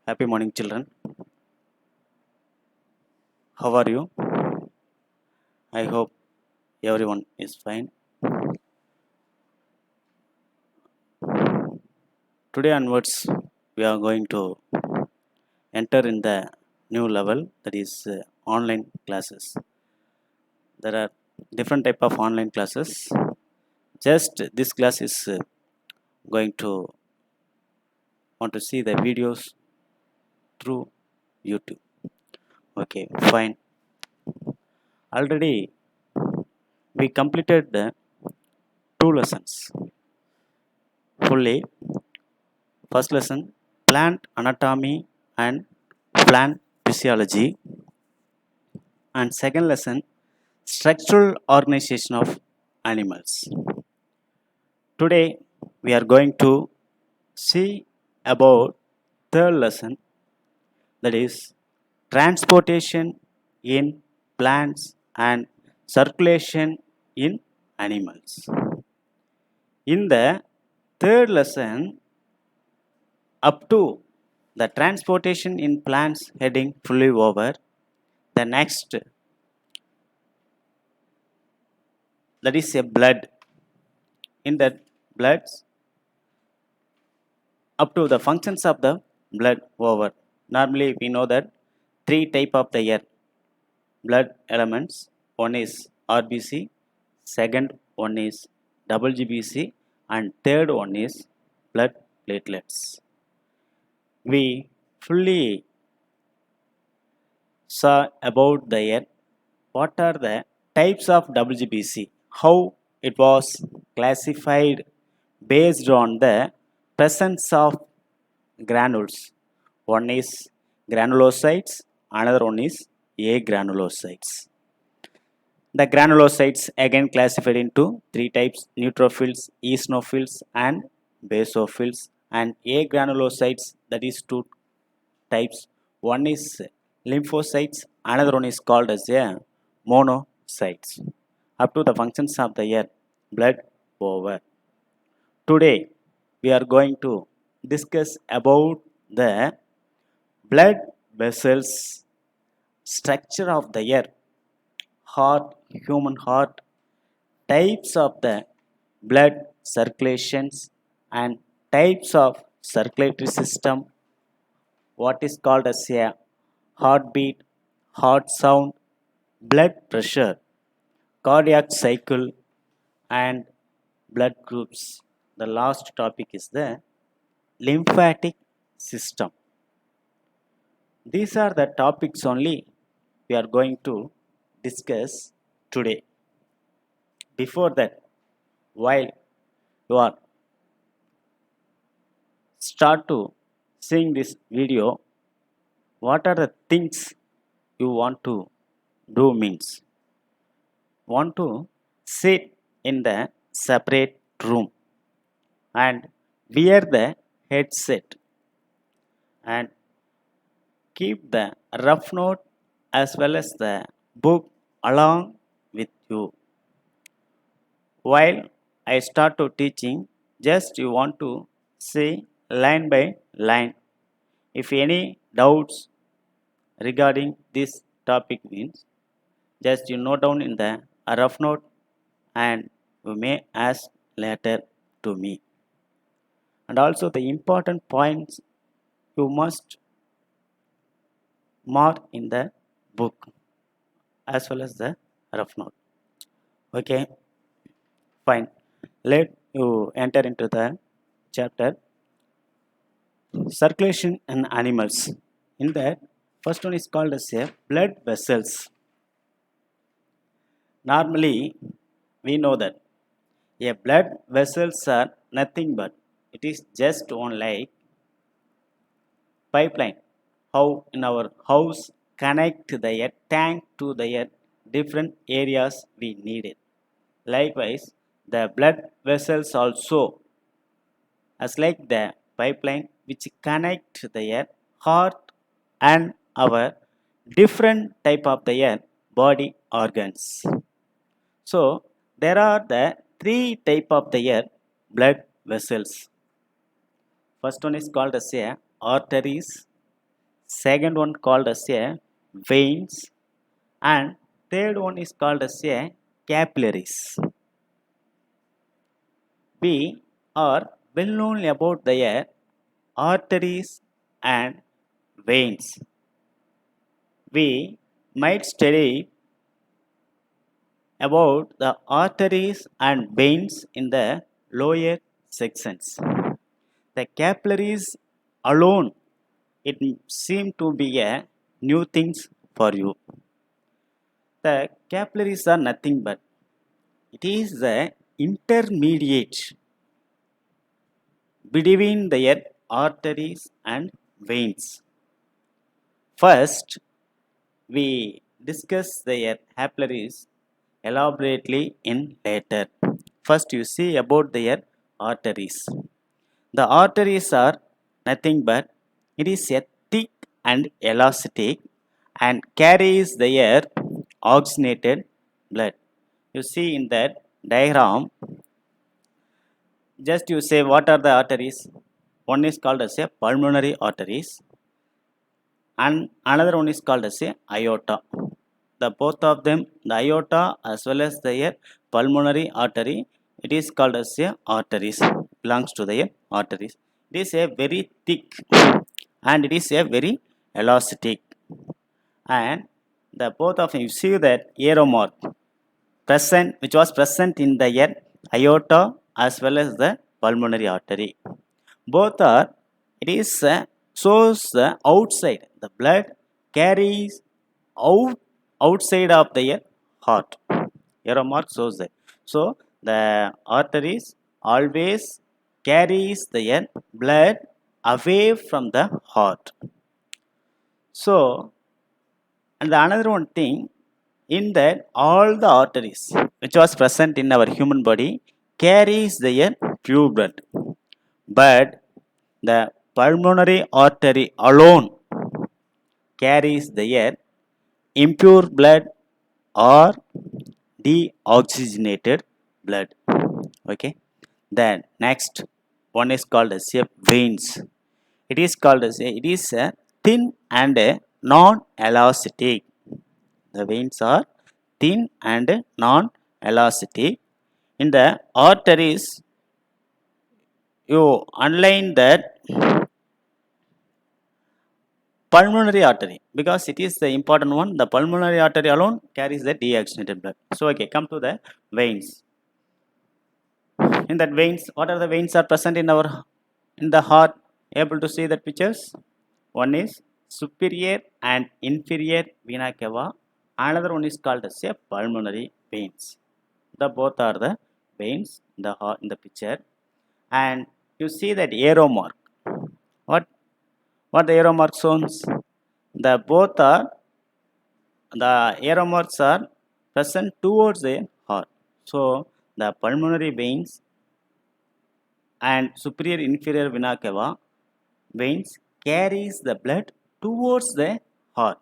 Happy morning, children. How are you? I hope everyone is fine. Today onwards, we are going to enter in the new level, that is online classes. There are different type of online classes. Just this class is going to want to see the videos through YouTube. Okay, fine. Already we completed the two lessons fully. First lesson, plant anatomy and plant physiology, and second lesson, structural organization of animals. Today we are going to see about third lesson, that is transportation in plants and circulation in animals. In the third lesson, up to the transportation in plants heading fully over, the next, that is a blood. In that blood, up to the functions of the blood over. Normally we know that three type of the blood elements. One is RBC, second one is WBC, and third one is blood platelets. We fully saw about the what are the types of WBC, how it was classified based on the presence of granules. One is granulocytes, another one is agranulocytes. The granulocytes again classified into three types: neutrophils, eosinophils, and basophils. And agranulocytes, that is two types. One is lymphocytes, another one is called as a monocytes. Up to the functions of the blood over. Today we are going to discuss about the blood vessels, structure of the heart, human heart, types of the blood circulations, and types of circulatory system, what is called as a heartbeat, heart sound, blood pressure, cardiac cycle, and blood groups. The last topic is the lymphatic system. These are the topics only we are going to discuss today. Before that, while you are start to seeing this video, what are the things you want to do means want to sit in the separate room and wear the headset and keep the rough note as well as the book along with you. While I start to teaching, just you want to say line by line. If any doubts regarding this topic means, just you note down in the rough note and you may ask later to me. And also the important points you must mark in the book as well as the rough note. Okay, fine. Let you enter into the chapter circulation in animals. In that, first one is called as a blood vessels. Normally we know that a blood vessels are nothing but it is just one like pipeline. How in our house connect the tank to the different areas we need it. Likewise, the blood vessels also as like the pipeline which connect the heart and our different type of the body organs. So there are the three type of the blood vessels. First one is called as arteries, second one called as a veins, and third one is called as a capillaries. We are well known about their arteries and veins. We might study about the arteries and veins in the lower sections. The capillaries alone, it seemed to be a new things for you. The capillaries are nothing but it is the intermediate between their arteries and veins. First, we discuss their capillaries elaborately in later. First, you see about their arteries. The arteries are nothing but it is a thick and elastic and carries their oxygenated blood. You see in that diagram, just you say what are the arteries. One is called as a pulmonary arteries and another one is called as a aorta. The both of them, the aorta as well as their pulmonary artery, it is called as a arteries, belongs to their arteries. It is a very thick and it is a very elastic, and the both of you see that arrow mark present which was present in the aorta as well as the pulmonary artery. Both are it is shows the outside. The blood carries out outside of the heart. Arrow mark shows that. So the arteries always carries the blood away from the heart. So, and the another one thing in that all the arteries which was present in our human body carries the pure blood, but the pulmonary artery alone carries the impure blood or deoxygenated blood. Okay, then next one is called as a veins. It is called as it is a thin and a non-elastic. The veins are thin and non-elastic. In the arteries, you underline that pulmonary artery because it is the important one. The pulmonary artery alone carries the deoxygenated blood. So okay, come to the veins. In that veins, what are the veins are present in our in the heart? Able to see the pictures? One is superior and inferior vena cava. Another one is called as a pulmonary veins. The both are the veins in the heart in the picture, and you see that arrow mark. What the arrow mark shows? The both are the arrow marks are present towards the heart. So the pulmonary veins and superior inferior vena cava veins carries the blood towards the heart.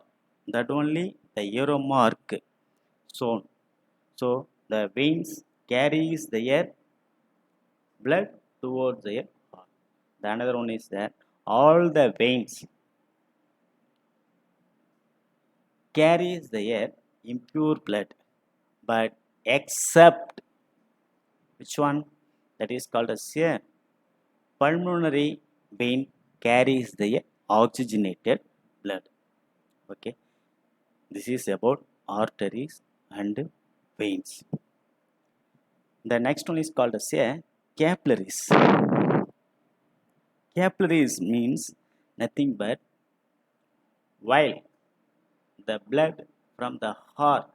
That only the arrow mark shown. So the veins carries the blood towards the heart. The another one is that all the veins carries the impure blood, but except which one? That is called as a pulmonary vein carries the oxygenated blood. Okay, this is about arteries and veins. The next one is called as a capillaries. Capillaries means nothing but while the blood from the heart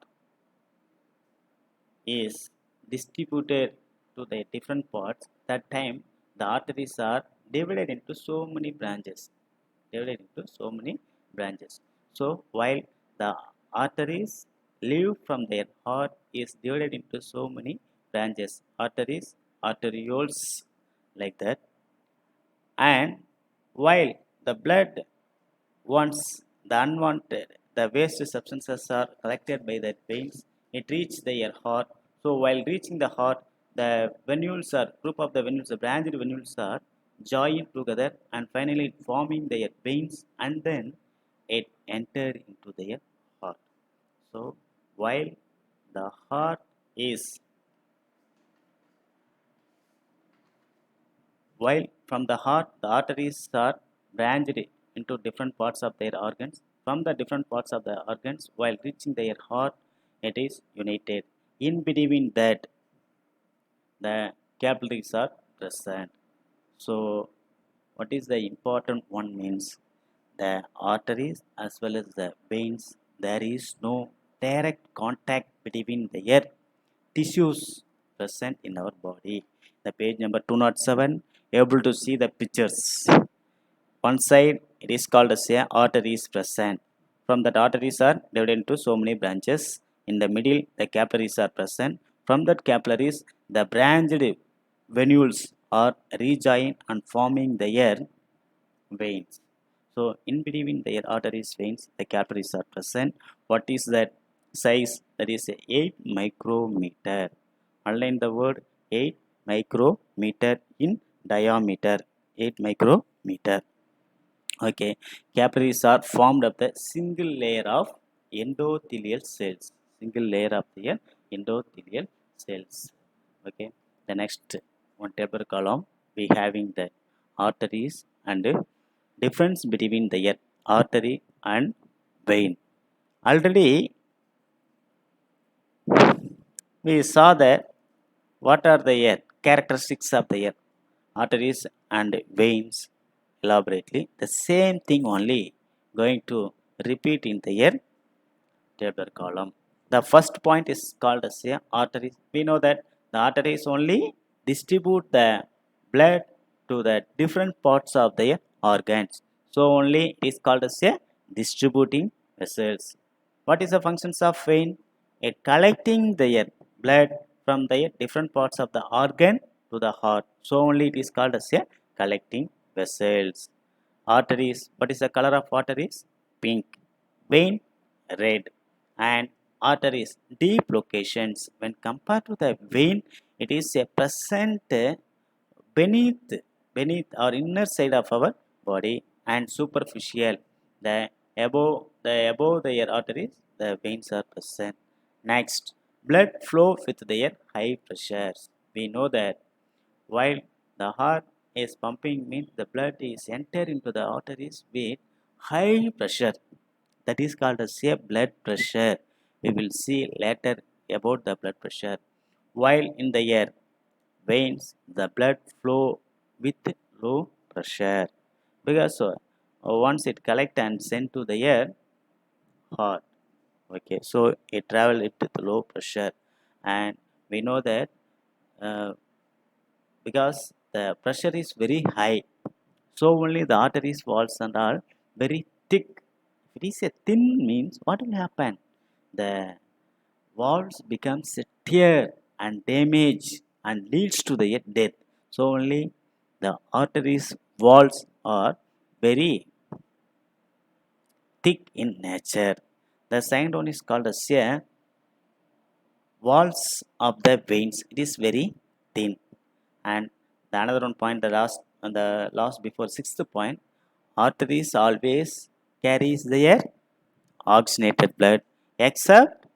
is distributed to the different parts, that time the arteries are divided into so many branches. So while the arteries live from their heart is divided into so many branches, arteries, arterioles, like that. And while the blood, once the unwanted, the waste substances are collected by the veins, it reaches their heart. So while reaching the heart, the venules are group of the venules, the branched venules are joined together and finally forming their veins, and then it entered into their heart. So while the heart is while from the heart the arteries are branched into different parts of their organs. From the different parts of the organs while reaching their heart, it is united. In between that, the capillaries are present. So what is the important one means the arteries as well as the veins, there is no direct contact between their tissues present in our body. The page number 207, able to see the pictures. One side it is called as a arteries present. From that arteries are divided into so many branches. In the middle the capillaries are present. From that capillaries the branched venules are rejoined and forming their veins. So in between their arteries veins the capillaries are present. What is that size? That is 8 micrometer. Underline the word 8 micrometer in diameter. 8 micrometer. Okay, capillaries are formed of the single layer of endothelial cells. Single layer of the endothelial cells. Okay, the next one table column we having the arteries and difference between the artery and vein. Already we saw that what are the characteristics of the arteries and veins elaborately. The same thing only going to repeat in the tabular column. The first point is called as a arteries. We know that the arteries only distribute the blood to the different parts of the organs. So only it is called as a distributing vessels. What is the functions of vein? It collecting the blood from the different parts of the organ to the heart. So only it is called as a collecting vessels. Arteries. What is the color of arteries? Pink. Vein, red. And arteries, deep locations. When compared to the vein, it is a present beneath or inner side of our body and superficial. The above the arteries, the veins are present. Next, blood flow with their high pressures. We know that while the heart is pumping means the blood is enter into the arteries with high pressure. That is called as a blood pressure. We will see later about the blood pressure. While in the air veins, the blood flow with low pressure because once it collect and sent to the air heart. Okay, so it travel it with low pressure, and we know that uh, because the pressure is very high, so only the arteries walls and are very thick. If it is a thin means what will happen? The walls becomes tear and damage and leads to the death. So only the arteries walls are very thick in nature. The second one is called as a walls of the veins. It is very thin. And the another one point, the last before sixth point, arteries always carries their oxygenated blood except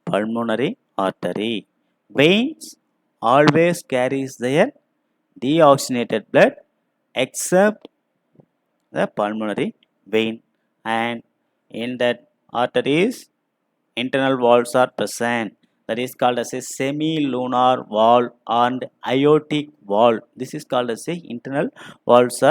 pulmonary artery. Veins always carries their deoxygenated blood except the pulmonary vein. And in that arteries internal valves are present. That is called as a semi-lunar valve and aortic valve. This is called as a internal valves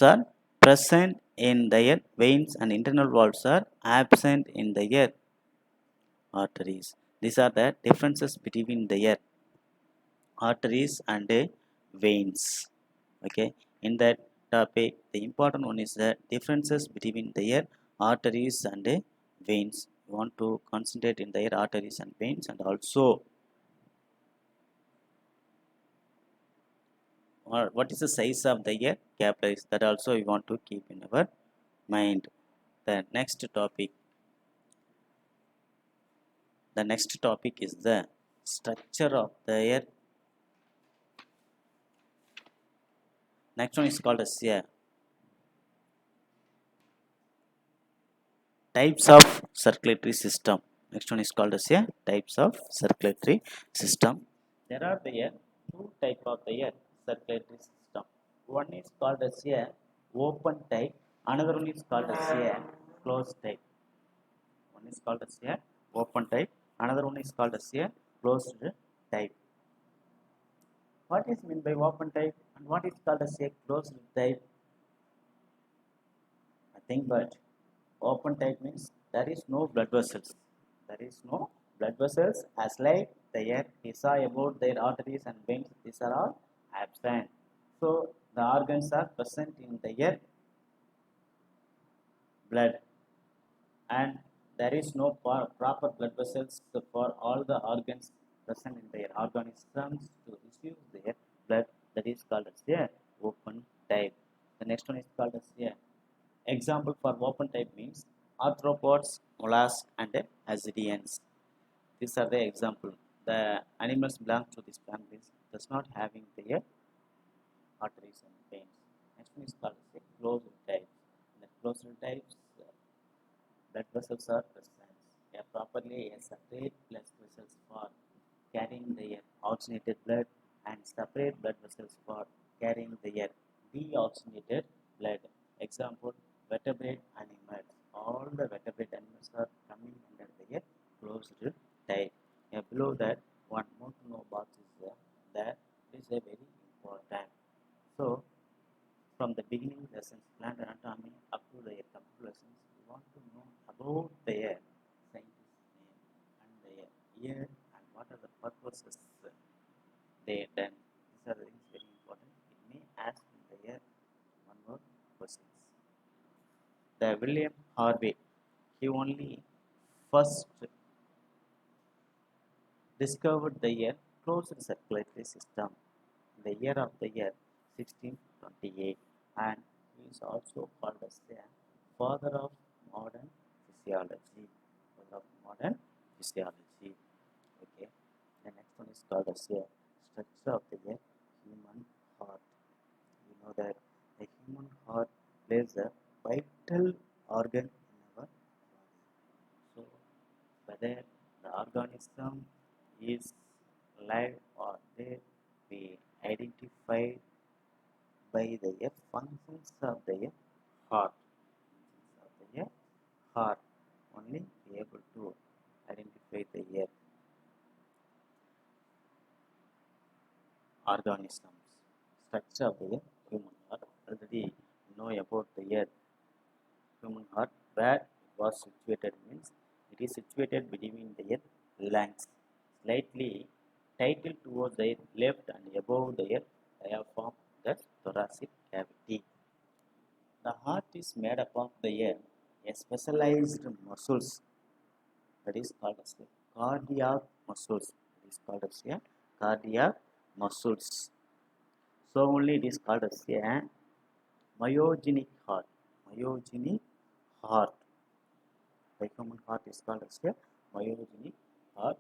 are present in their veins and internal valves are absent in their arteries. These are the differences between their arteries and veins. Okay, in that topic the important one is the differences between their arteries and veins. You want to concentrate in their arteries and veins, and also what is the size of their capillaries, that also we want to keep in our mind. The next topic is the structure of their. Next one is called as a types of circulatory system. Next one is called as a types of circulatory system. There are the two type of the circulatory system. One is called as a open type, another one is called as a closed type. One is called as a open type, another one is called as a closed type. What is meant by open type and what is called as a closed type? Nothing but open type means there is no blood vessels. There is no blood vessels, as like the air we saw about their arteries and veins, these are all absent. So the organs are present in the air blood, and there is no proper blood vessels for all the organs present in their organisms to receive their blood. That is called as a open type. The next one is called as a example for open type means arthropods, mollusks, and ascidians. These are the example. The animals belong to these families does not having their arteries and veins. Next one is called as a closed type. In the closed types, blood vessels are present. Properly a separate blood vessels for carrying their oxygenated blood and separate blood vessels for carrying their deoxygenated blood. Example, vertebrate animals. All the vertebrate animals are coming under the closed type. Below that, one more to know box is that is a very important. So, from the beginning lessons, plant anatomy up to the computer lessons, we want to know about their scientist name and their year and what are the purposes they done. These are the things very important. It may ask in the year one more questions. The William Harvey, he only first discovered the year closed circulatory system in the year of the year 1628, and he is also called as the father of modern physiology. Father of modern physiology. Okay. The next one is called as the structure of the human heart. You know that the human heart plays a vital organ in our body. So whether the organism is alive or dead, we identify by the functions of the heart. Functions of the heart only be able to identify the organisms. Structure of the human heart. Already know about the human heart. Where it was situated means it is situated between the lungs, slightly tilted towards the left and above the diaphragm, the thoracic cavity. The heart is made up of the a specialized muscles that is called as the cardiac muscles. It is called as a cardiac muscles. So only it is called as a myogenic heart. Myogenic heart. The human heart is called as a myogenic heart.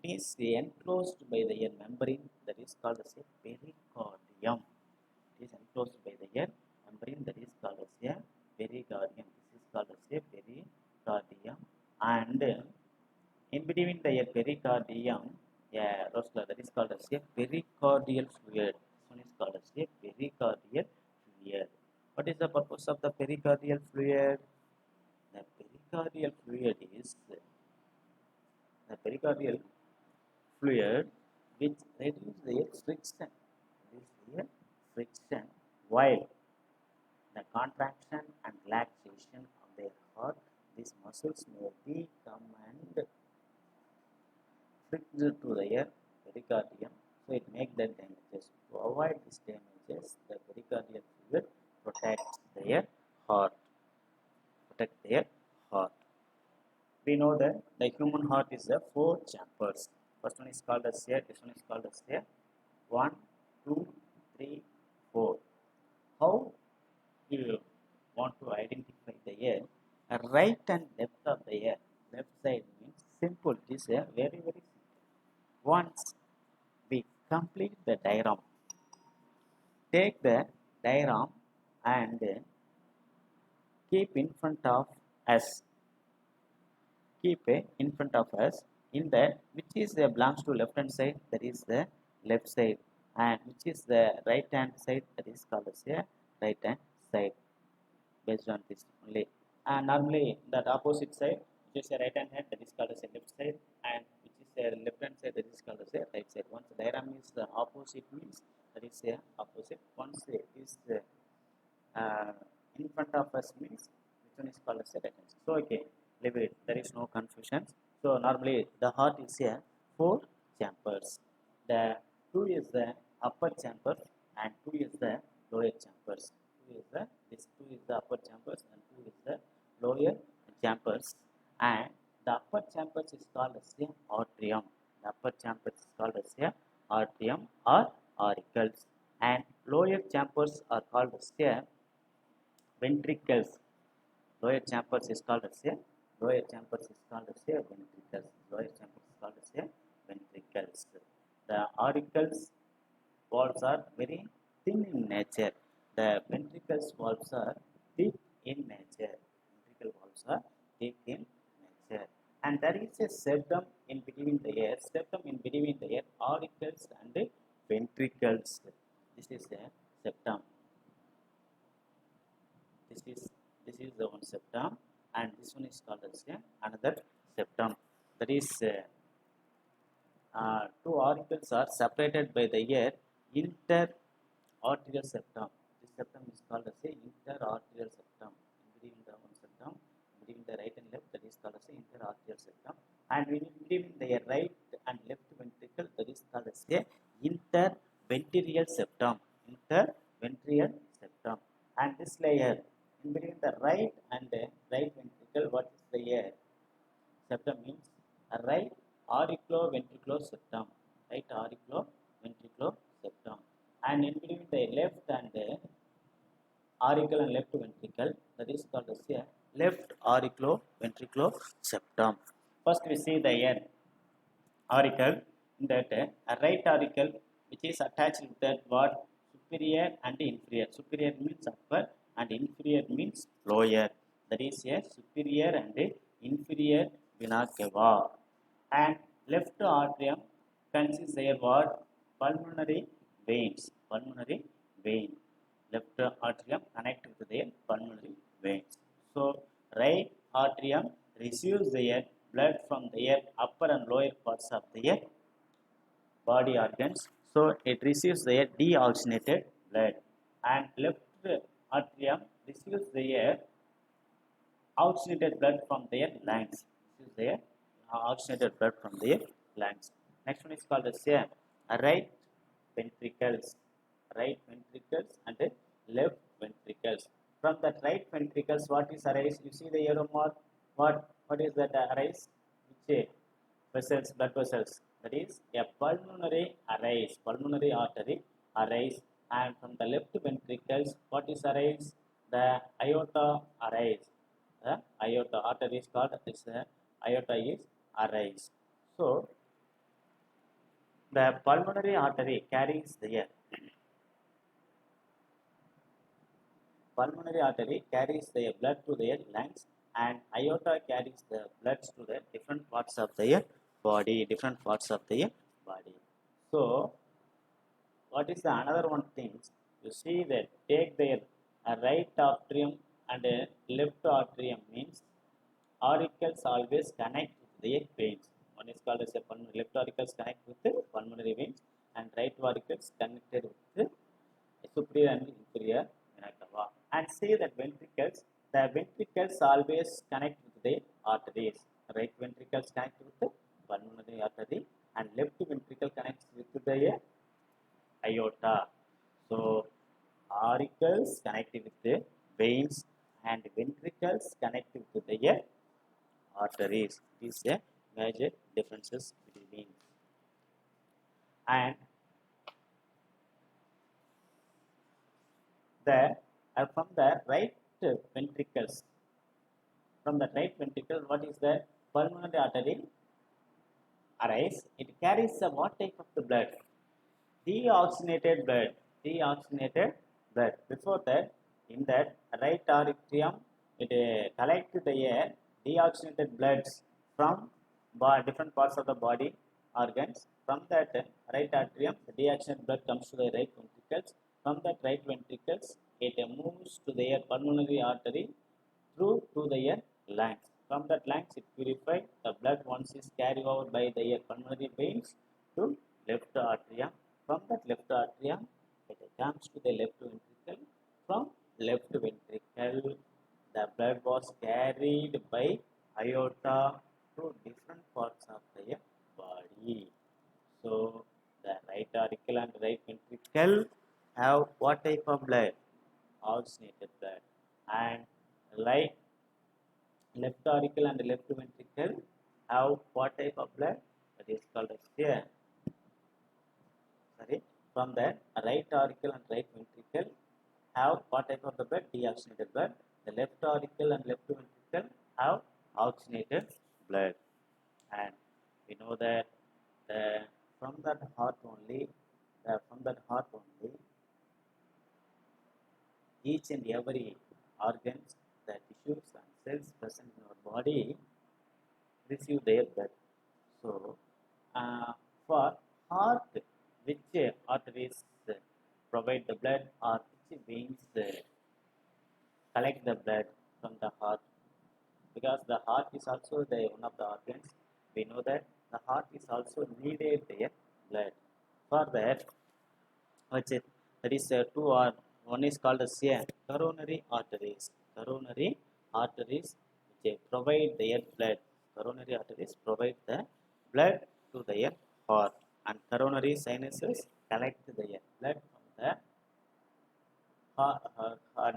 It is enclosed by the air membrane that is called as a pericardium. It is enclosed by the air membrane that is called as a pericardium. This is called as a pericardium, and in between the pericardium, that is called as a pericardial fluid. This one is called as a pericardial fluid. What is the purpose of the pericardial fluid? The pericardial fluid is the pericardial fluid which reduces the friction. Reduces the friction while the contraction and relaxation of their heart, these muscles may become and fixed to their pericardium, so it makes the damages. To avoid these damages, the pericardial fluid protects their heart. Protect their heart. We know that the human heart is a 4 chambers. First one is called as a, this one is called as a 1, 2, 3, 4. How you want to identify the air? Right and left of the air. Left side means simple. It is a very simple. Once we complete the diagram, take the diagram and keep in front of us keep in front of us. In that, which is belongs to left hand side, that is the left side, and which is the right hand side, that is called as a right hand side. Based on this only, and normally that opposite side, which is a right hand, that is called as a left side, and which is a left hand side, that is called as a right side. Once the diagram is the opposite means that is a opposite. Once it is uh, in front of us means which one is called as a right hand side. So okay, leave it, there is no confusion. So normally the heart is a 4 chambers. The 2 is the upper chamber and 2 is the lower chambers. 2 is the, this 2 is the upper chambers and 2 is the lower chambers. And the upper chambers is called as a atrium. The upper chambers is called as a atrium or auricles, and lower chambers are called as a ventricles. Lower chambers is called as a ventricles. Lower chambers is called as a ventricles. The auricles walls are very thin in nature. The ventricles walls are thick in nature. Ventricle walls are thick in nature. And there is a septum in between the air. Septum in between the air, auricles and ventricles. This is a septum. This is the one septum, and this one is called as another septum. That is two auricles are separated by the air interarterial septum. This septum is called as a interarterial septum. Between the one septum, between the right and left, that is called as a interarterial septum, and between the right and left ventricle, that is called as a interventrial septum. Interventrial septum. And this layer in between the right and the right ventricle, what is the air? Septum means a right auriculoventricular septum. Right auriculoventricular septum. And in between the left and the auricle and left ventricle, that is called as a left auriculoventricular septum. First we see the air auricle. In that a right auricle which is attached with that what? Superior and inferior. Superior means upper and inferior means lower. That is a superior and inferior vena cava. And left atrium consists of what? Pulmonary veins. Pulmonary vein. Left atrium connect with the pulmonary veins. So right atrium receives the blood from the upper and lower parts of the body organs. So it receives the deoxygenated blood, and left atrium receives the oxygenated blood from their lungs. This is their oxygenated blood from their lungs. Next one is called as right ventricles. Right ventricles and left ventricles. From that right ventricles, what is arise? You see the arrow mark. What is that arise? Which vessels? Blood vessels. That is a pulmonary arise. Pulmonary artery arise. And from the left ventricles, what is arise? The aorta arise. The aorta artery is called this. Aorta is arise. So the pulmonary artery carries the air. Pulmonary artery carries the blood to the lungs, and aorta carries the blood to the different parts of the body. Different parts of the body. So what is the another one thing? You see that take their right atrium and left atrium means auricles always connect with their veins. One is called as a pulmonary. Left auricles connect with the pulmonary veins, and right auricles connected with the superior and inferior vena cava. And see that ventricles, the ventricles always connect with the arteries. Right ventricles connect with the pulmonary artery, and left ventricle connects with the aorta. So auricles connect with the veins and ventricles connect with the arteries. These are major differences between. And the from the right ventricles, from the right ventricle, what is the pulmonary artery arise? It carries the what type of the blood? Deoxygenated blood. Deoxygenated blood. Before that, in that right atrium, it collects the air deoxygenated bloods from different parts of the body organs. From that right atrium, the deoxygenated blood comes to the right ventricles. From that right ventricles, it moves to their pulmonary artery through to their lungs. From that lungs, it purifies the blood once is carried over by their pulmonary veins to left atrium. From that left atrium, it comes to the left ventricle. From left ventricle, the blood was carried by aorta to different parts of the body. So the right auricle and right ventricle have what type of blood? Oxygenated blood. And right left auricle and left ventricle have what type of blood? That is called as here. Sorry, from the right auricle and right ventricle have what type of the blood? Deoxygenated blood. The left auricle and left ventricle have oxygenated blood. And we know that the, from that heart only, each and every organs, the tissues and cells present in our body receive their blood. So, for heart, which arteries provide the blood or which veins collect the blood from the heart? Because the heart is also the one of the organs. We know that the heart is also needed their blood. For that, that is two or one is called as coronary arteries. Coronary arteries which provide their blood. Coronary arteries provide the blood to their heart, and coronary sinuses collect their blood from the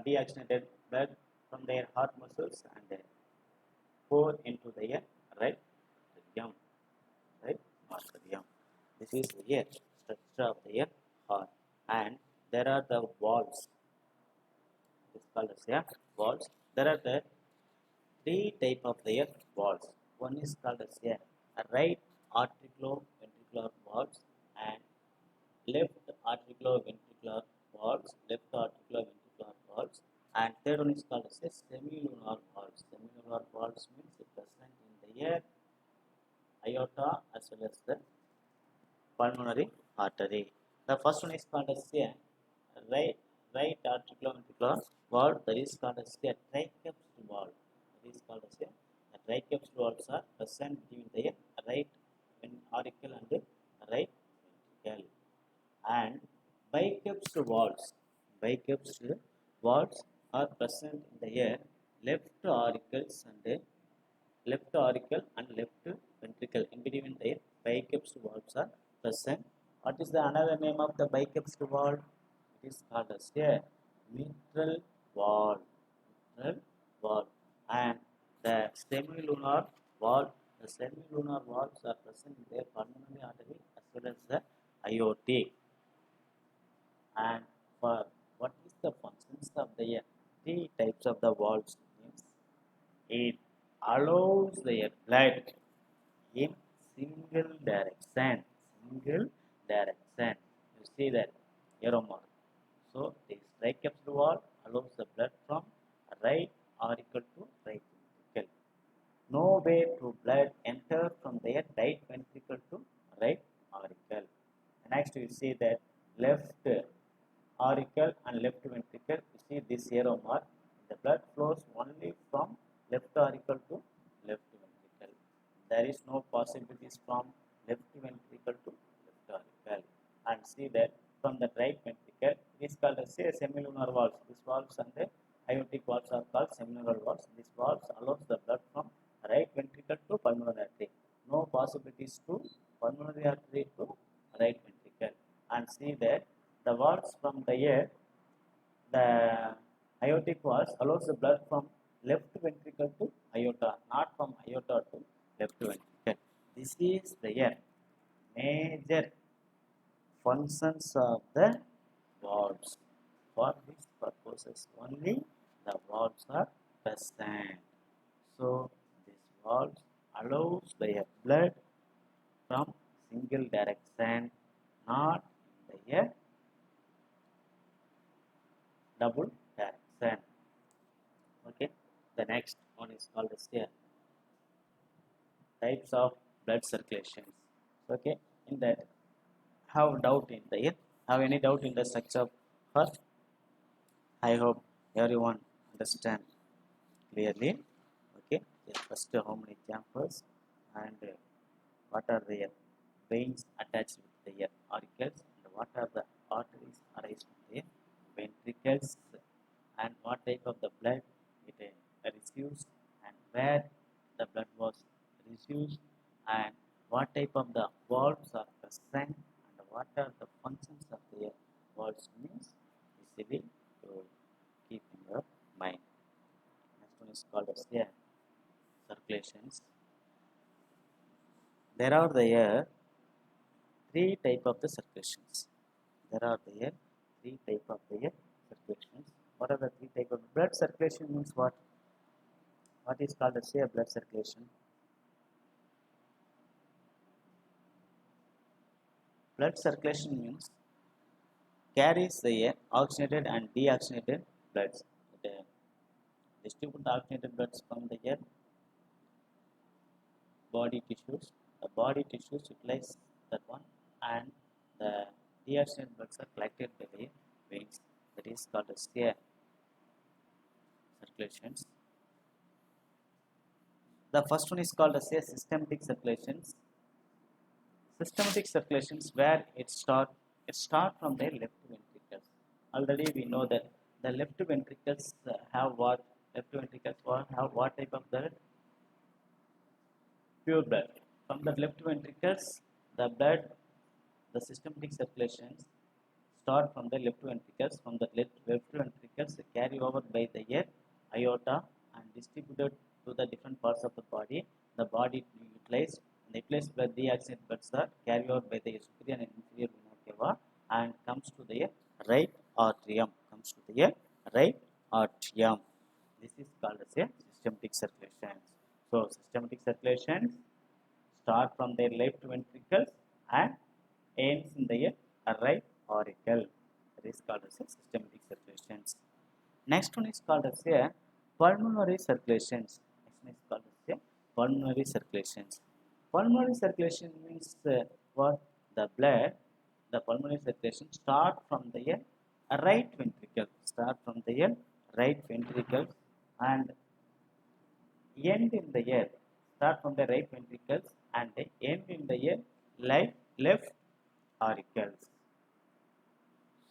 deoxygenated blood from their heart muscles and pour into their right atrium. Right atrium. This is the structure of their heart, and there are the valves. It is called as valves. There are the three type of their valves. One is called as a right auriculoventricular valves and left auriculoventricular valves, and third one is called as a semilunar valves. Semilunar valves means it present in the aorta as well as the pulmonary artery. The first one is called as a right auriculoventricular valve, that is called as a tricuspid valve. That is called as a tricuspid valves are present between the right auricle and the right ventricle. And bicuspid valves are present in the left auricles and left auricle and left ventricle. In between the bicuspid valves are present. What is the another name of the bicuspid valve? It is called as a mitral valve. Mitral valve. And the semilunar valve. The semilunar valves are present in their pulmonary artery as well as the aortic. And for what is the functions of the three types of the valves? Means it allows the blood in single direction. Single direction. You see that arrow mark. So this tricuspid valve allows the blood from right auricle to right ventricle. No way to blood enter from their right ventricle to right auricle. Next you see that left auricle and left ventricle. You see this arrow mark. The blood flows only from left auricle to left ventricle. There is no possibilities from left ventricle to left auricle. And see that from the right ventricle, it is called as semilunar valves. These valves and the aortic valves are called semilunar valves. These valves allows the blood from right ventricle to pulmonary artery. No possibilities to pulmonary artery to right ventricle. And see that the valves from the the aortic valves allows the blood from left ventricle to aorta, not from aorta to left ventricle. This is the major functions of the valves. For these purposes only the valves are present. So this valves allows the blood from single direction, not in the double direction. Okay. The next one is called as types of blood circulations. Okay, in that, have doubt in the have any doubt in the structure of heart? I hope everyone understand clearly. Okay, just first how many chambers and what are their veins attached with their auricles and what are the arteries arise from their ventricles and what type of the blood it receives and where the blood was received and what type of the valves are present and what are the functions of their valves means easily to keep in your mind. Next one is called as the circulations. There are there three type of the circulations. There are there three type of the circulations. What are the three type of blood circulation means what? What is called as a blood circulation? Blood circulation means carries the oxygenated and deoxygenated bloods. It distribute the oxygenated bloods from the body tissues. The body tissues utilize that one and the deoxygenated bloods are collected by the veins. That is called as the circulations. The first one is called as a systematic circulations. Systematic circulations where it start from the left ventricles. Already we know that the left ventricles have what? Left ventricles have what type of blood? Pure blood. From the left ventricles, the blood, the systematic circulations start from the left ventricles. From the left ventricles carry over by the aorta and distributed to the different parts of the body. The body utilized and replaced by the oxygenated bloods are carried over by the superior and inferior vena cava and comes to the right atrium. Comes to the right atrium. This is called as a systematic circulations. So systematic circulations start from their left ventricles and ends in the right auricle. That is called as a systematic circulations. Next one is called as a pulmonary circulations. Next one is called as a pulmonary circulations. Pulmonary circulation means what? The blood, the pulmonary circulation start from the right ventricle. Start from the right ventricle and end in the air. Start from the right ventricles and end in the air like left auricles.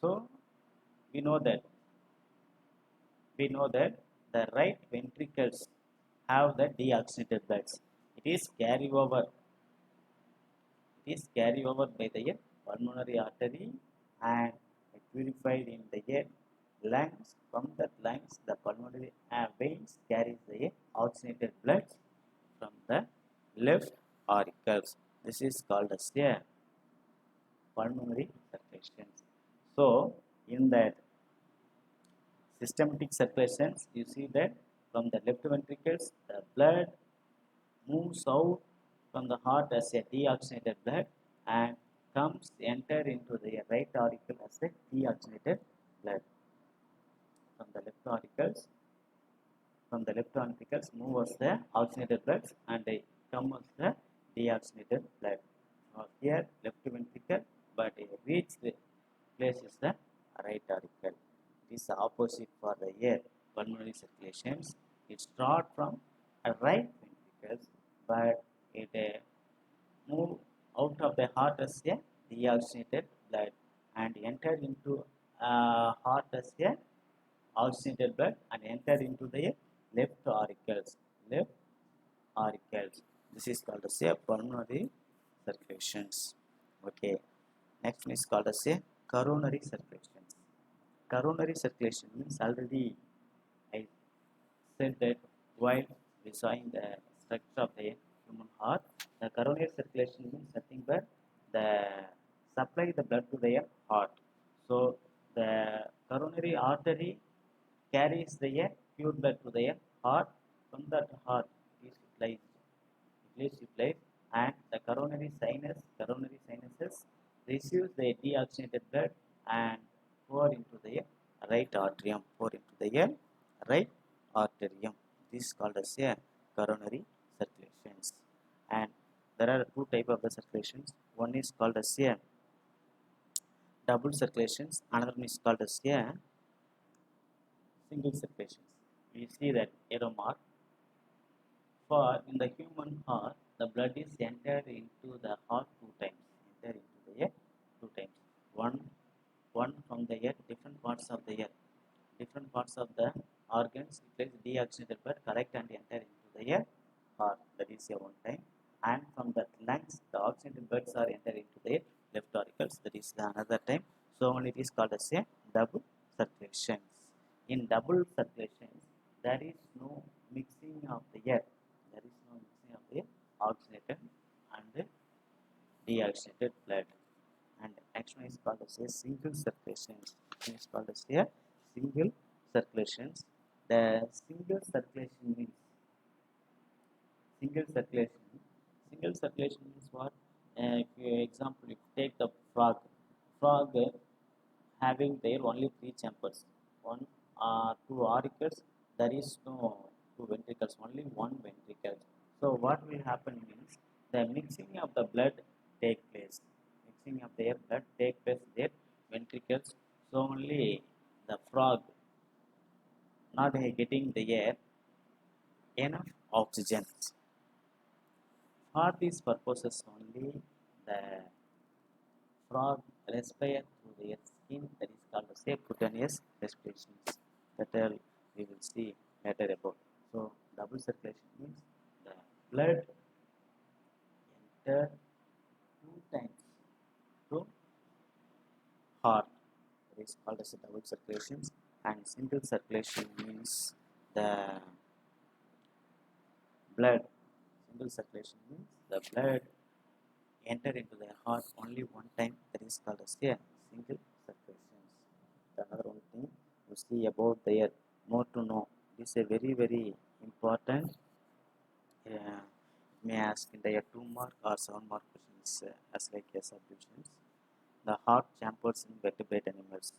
So we know that the right ventricles have the deoxygenated bloods. It is carried over. It is carried over by the pulmonary artery and purified in the lungs. From that lungs, the pulmonary veins carries the oxygenated blood from the left auricles. This is called as the pulmonary circulation. So, in that systematic circulations, you see that from the left ventricles, the blood moves out from the heart as a deoxygenated blood and comes enter into the right auricle as a deoxygenated blood. From the left ventricles move as the oxygenated blood and they come as the deoxygenated blood. Now here left ventricle, but reach the place is the right auricle. It is the opposite for the air pulmonary circulations. It starts from a right ventricles, but it move out of the heart as a deoxygenated blood and enter into heart as a oxygenated blood and enter into the left auricles. Left auricles. This is called as a pulmonary circulations. Okay. Next one is called as a coronary circulations. Coronary circulation means already I said that while we saw in the structure of the human heart, the coronary circulation means nothing but the supply the blood to the heart. So the coronary artery carries the pure blood to the heart. From that heart it is utilized and the coronary sinuses receives the deoxygenated blood and pour into the right atrium. Right atrium. This is called as a coronary circulations. And there are two type of the circulations. One is called as a double circulations, another one is called as a single circulations. We see that arrow mark. For in the human heart, the blood is entered into the heart two times. Entered into the ear two times. One from the ear, different parts of the ear, different parts of the organs replace deoxygenated blood, collect and enter into the ear heart. That is a one time. And from the lungs, the oxygenated bloods are entered into the left auricles. That is the another time. So only it is called as a double circulations. In double circulations, there is no mixing of the air. There is no mixing of the oxygenated and deoxygenated blood. And next one is called as a single circulations. Next one is called as a single circulations. The single circulation means single circulation. Single circulation means what? If you example, if you take the frog having there only three chambers, one two auricles. There is no two ventricles, only one ventricle. So what will happen means the mixing of the blood take place. Mixing of their blood take place their ventricles. So only the frog not getting the air enough oxygen. For these purposes only the frog respire through their skin, that is called as cutaneous respirations. That we will see later about. So double circulation means the blood enter two times to heart. That is called as double circulations. And single circulation means the blood. Single circulation means the blood enter into the heart only one time. That is called as a single circulations. Another one thing you see about there, more to know. This is a very important. May ask in the 2 mark or 7 mark questions as like a subdivisions. The heart chambers in vertebrate animals.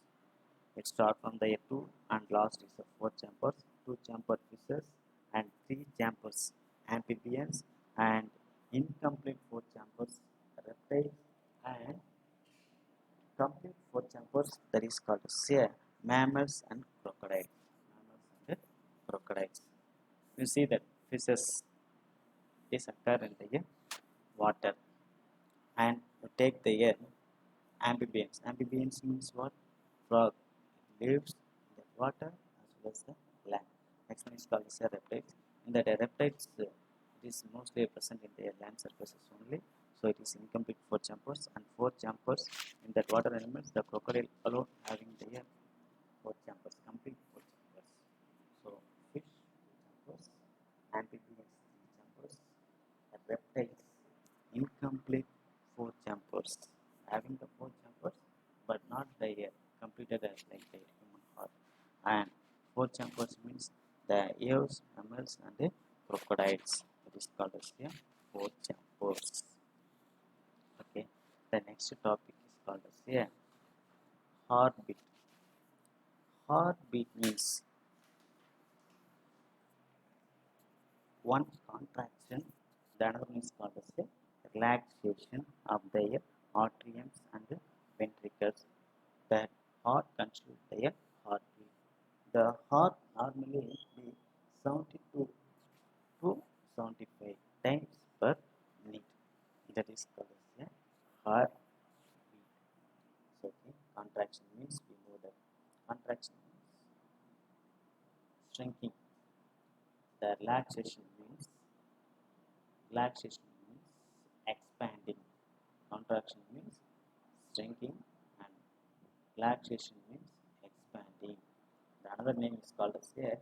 It starts from the 2 and last is the 4 chambers, 2 chamber fishes and 3 chambers amphibians and incomplete 4 chambers reptiles and complete 4 chambers, that is called mammals and crocodiles. Mammals and crocodiles. You see that fishes is occur in the water, and you take the amphibians. Amphibians means what? Frog. It lives in the water as well as the land. Next one is called as reptiles. In the reptiles, it is mostly present in the land surfaces only. So it is incomplete 4 chambers and 4 chambers in that water animals. The crocodile alone having the 4 chambers, complete 4 chambers. So fish 2 chambers, amphibians 3 chambers, reptiles incomplete 4 chambers, having the 4 chambers but not the completed as like the human heart. And 4 chambers means the ears, mammals and the crocodiles. It is called as the 4 chambers. Okay, the next topic is called as the heartbeat. Heartbeat means one contraction, the other one is called as a relaxation of the arteries and the ventricles. The heart constitutes the heartbeat. The heart normally be 72 to 75 times per minute. That is called as a heartbeat. So, okay, contraction means we know that contraction means shrinking. The relaxation means expanding. Contraction means shrinking and relaxation means expanding. The another name is called as a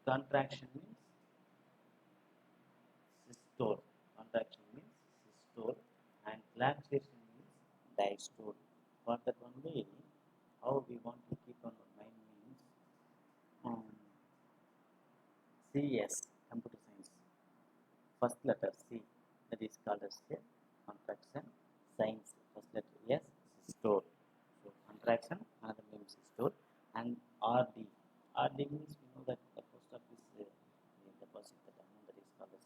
contraction means systole. Contraction means systole and relaxation means diastole. For that only, how we want to keep on our mind means CS, computer science. First letter C, that is called as a contraction. Science, first letter S, systole. So contraction, another name is systole. And RD. RD means we know that the post office the deposit the amount, that is called as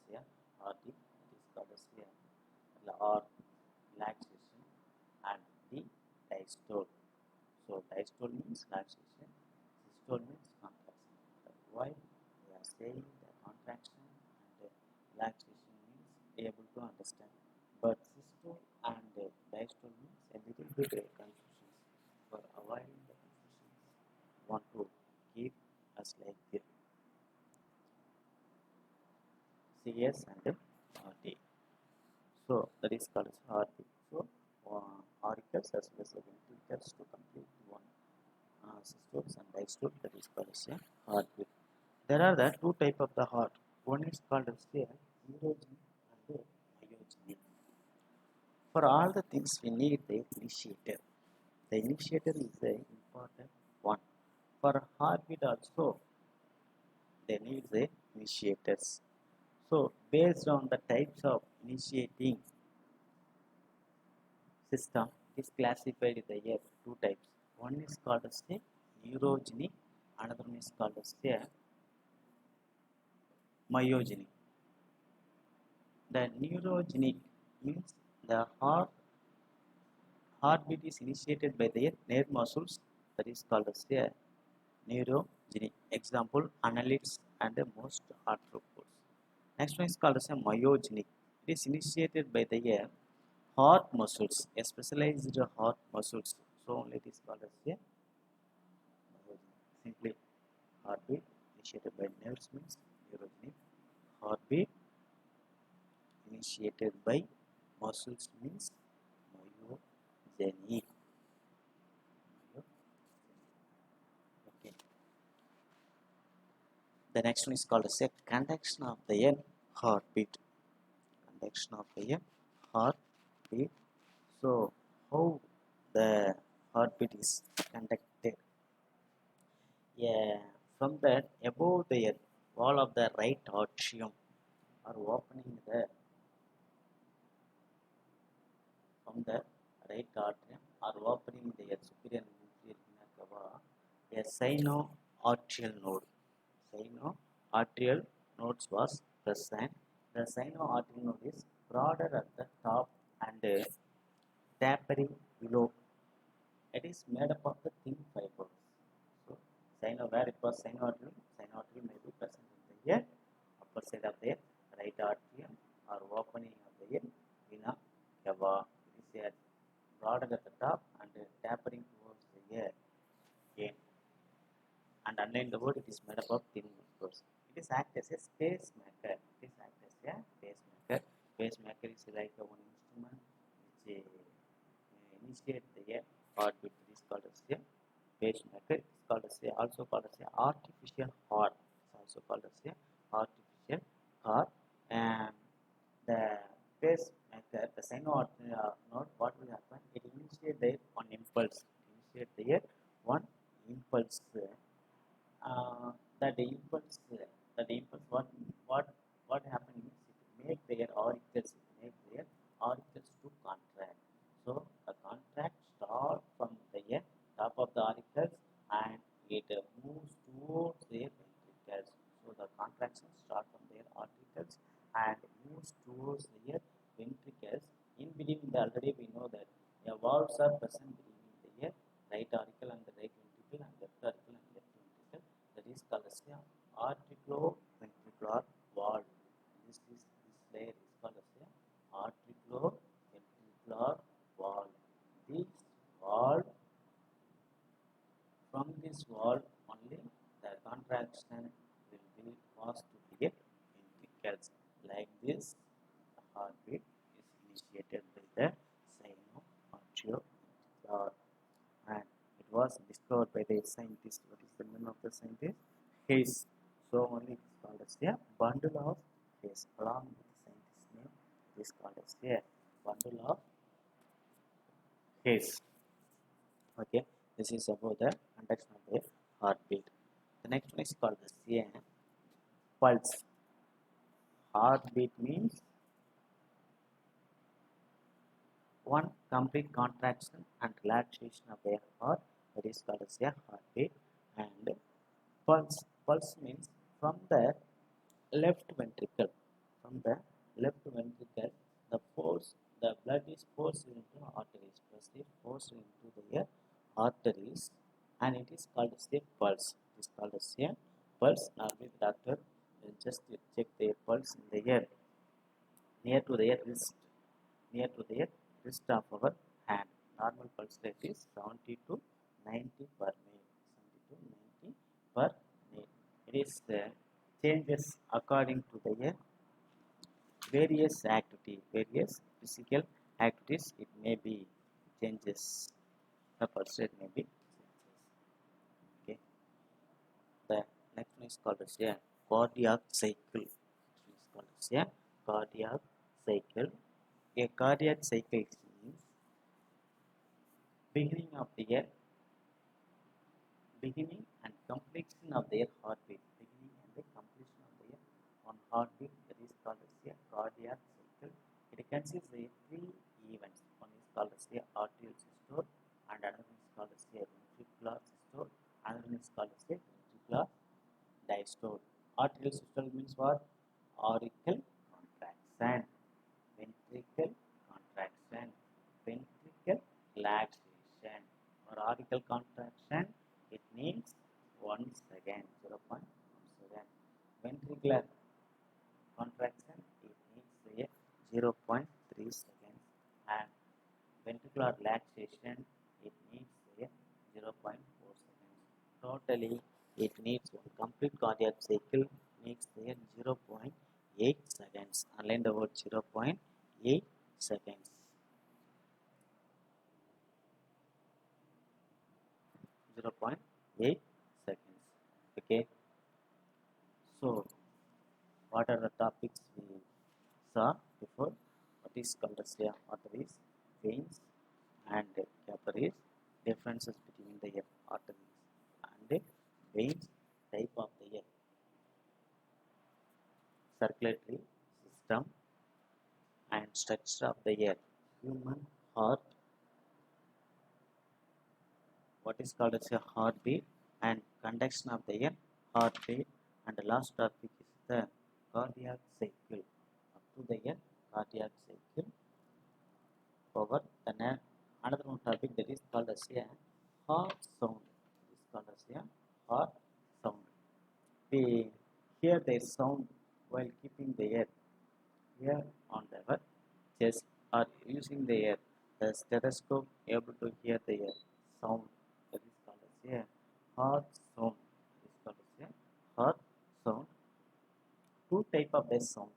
diastole means relaxation, systole means contraction. That's why we are saying the contraction and relaxation means able to understand. But systole and diastole means a little bit confusion. For avoiding the confusion, want to keep us like this. CS and RT. So that is called as heartbeat. So auricles as well as the ventricles to complete one systoles and diastole, that is called as a heartbeat. There are the two type of the heart. One is called as a urogenic and a myogenic. For all the things we need the initiator. The initiator is the important one. For heartbeat also they need the initiators. So based on the types of initiating system, it is classified in the two types. One is called as a neurogenic, another one is called as a myogenic. The neurogenic means the heartbeat is initiated by the nerve muscles, that is called as a neurogenic. Example, annelids and most arthropods. Next one is called as a myogenic. It is initiated by the heart muscles, a specialized heart muscles. So only it is called as a myogenic. Simply heartbeat initiated by nerves means neurogenic. Heartbeat initiated by muscles means myogenic. Okay. The next one is called as a conduction of the heartbeat. Conduction of the heartbeat. So how the heartbeat is conducted? Yeah, from that above the wall of the right atrium or opening the from the right atrium or opening the superior and inferior vena cava, a sinoatrial node. Sinoatrial nodes was present. The sinoatrial node is broader at the top and tapering below. It is made up of the thin fibers. So, where it was sinoatrial may be present in the upper side of the right atrium or opening of the vena cava. It is broader at the top and tapering towards the gain. And underlying the word, it is made up of thin fibers. It is act as a pacemaker. It is act as a pacemaker. Pacemaker is like one instrument which initiate the heartbeat. It is called as a pacemaker. It is called as a, also called as a artificial heart. It is also called as a artificial heart. And the pacemaker, the sinoatrial node, what will happen? It initiate the one impulse. Initiate the one impulse. That the impulse, what happened is it make their auricles to contract. So the contract start from the top of the auricles and it moves towards their ventricles. So the contraction start from their auricles and moves towards their ventricles. In between, already we know that the valves are present between the right auricle and the right ventricle and left auricle and left ventricle. That is called as the auriculoventricular valve. This layer is called as the auriculoventricular valve. This valve, from this valve only the contraction will be passed to the ventricles. Like this, the heartbeat is initiated by the sinoatrial and it was discovered by the scientist. What is the name of the scientist? Hayes. So only it is called as a bundle of Hayes. Along with the scientist's name, it is called as a bundle of Hayes. Okay, this is about the conduction of the heartbeat. The next one is called the pulse. Heartbeat means one complete contraction and relaxation of the heart, that is called as a heartbeat. And pulse means from the left ventricle, the blood is forced into arteries, forced into the arteries and it is called as a pulse. It is called as a pulse. Normally the doctor will just check their pulse in the ear, near to their wrist, near to their wrist of our hand. Normal pulse rate is 70 to 90 per minute. 70 to 90 per minute. It is changes according to the various activity, various physical activities. It may be changes. The pulse rate may be changes. Okay. The next one is called as a cardiac cycle. It is called as a cardiac cycle. A cardiac cycle means beginning of the year, beginning and completion of their heartbeat. Beginning and the completion of their on heartbeat, that is called as a cardiac cycle. It consists of three events. One is called as the arterial systole, and another one is called as the ventricular systole, another one is called as the ventricular diastole. Arterial systole means what? Auricle contraction, ventricle contraction, ventricle relaxation. For auricle contraction, it needs 1 second, 0.1 second. Ventricular contraction, it needs 0.3 seconds, and ventricular relaxation, it needs 0.4 seconds. Totally, it needs one complete cardiac cycle needs 0.8 seconds. Underline the word 0.8 seconds. 0.8 seconds. Okay. So, what are the topics we saw before? What is called as arteries, veins, and capillaries? Differences between the arteries and veins, type of the circulatory system, and structure of the human heart. What is called as a heartbeat and conduction of the heartbeat, and the last topic is the cardiac cycle. Up to the cardiac cycle. Over the another one topic that is called as a heart sound. It is called as a heart sound. We hear the sound while keeping the air on our chest or using the stethoscope able to hear the sound. That is called as a heart sound. It is called as a heart sound. Two type of the sound.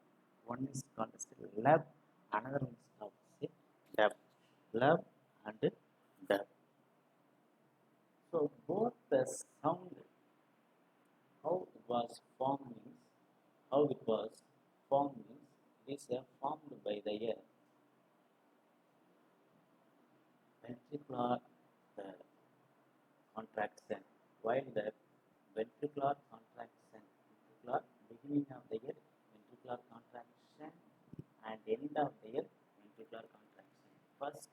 One is called as a lab, another one is called as a dub. Lab and dub. So both the sound, how it was formed means, how it was formed means, it is formed by the ventricular contraction, while the ventricular contraction, ventricular beginning of the ventricular contraction and end of the ventricular contraction. First,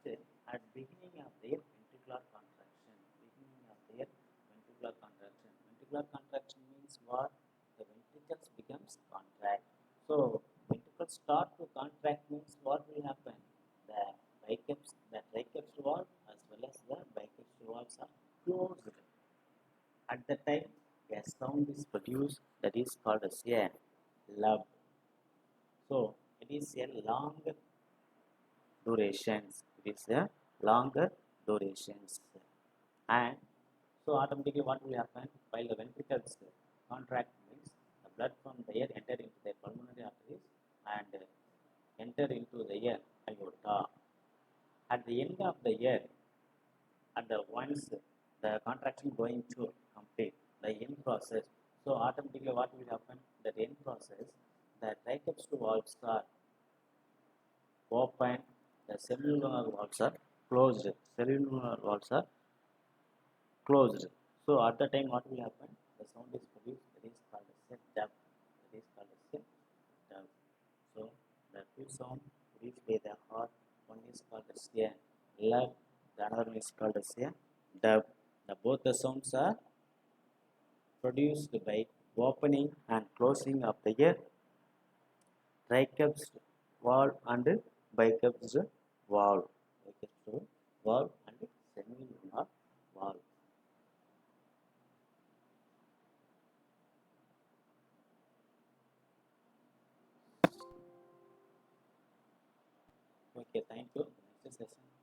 at beginning of the ventricular contraction, beginning of the ventricular contraction. Ventricular contraction means what? The ventricles becomes contract. So ventricles start to contract means what will happen? The triceps wall as well as the biceps walls are closed. At the time, a sound is produced that is called as a lub. So it is a longer durations. It is a longer durations, and so automatically what will happen while the ventricles contract means the blood from the air enter into the pulmonary arteries and enter into the aorta. At the end of the year, at the once the contraction going to complete the end process, so automatically what will happen? That end process, the triceps valves are open, the cellular walls are closed. Cellular walls are closed. So at the time what will happen? The sound is produced, that is called as a dub. That is called as a dub. So the two sound produced by the heart, one is called as a lub, the other one is called as a dub. Both the sounds are produced by opening and closing of the triceps valve and biceps valve. Biceps valve and semilunar valve. Okay, thank you. Next session.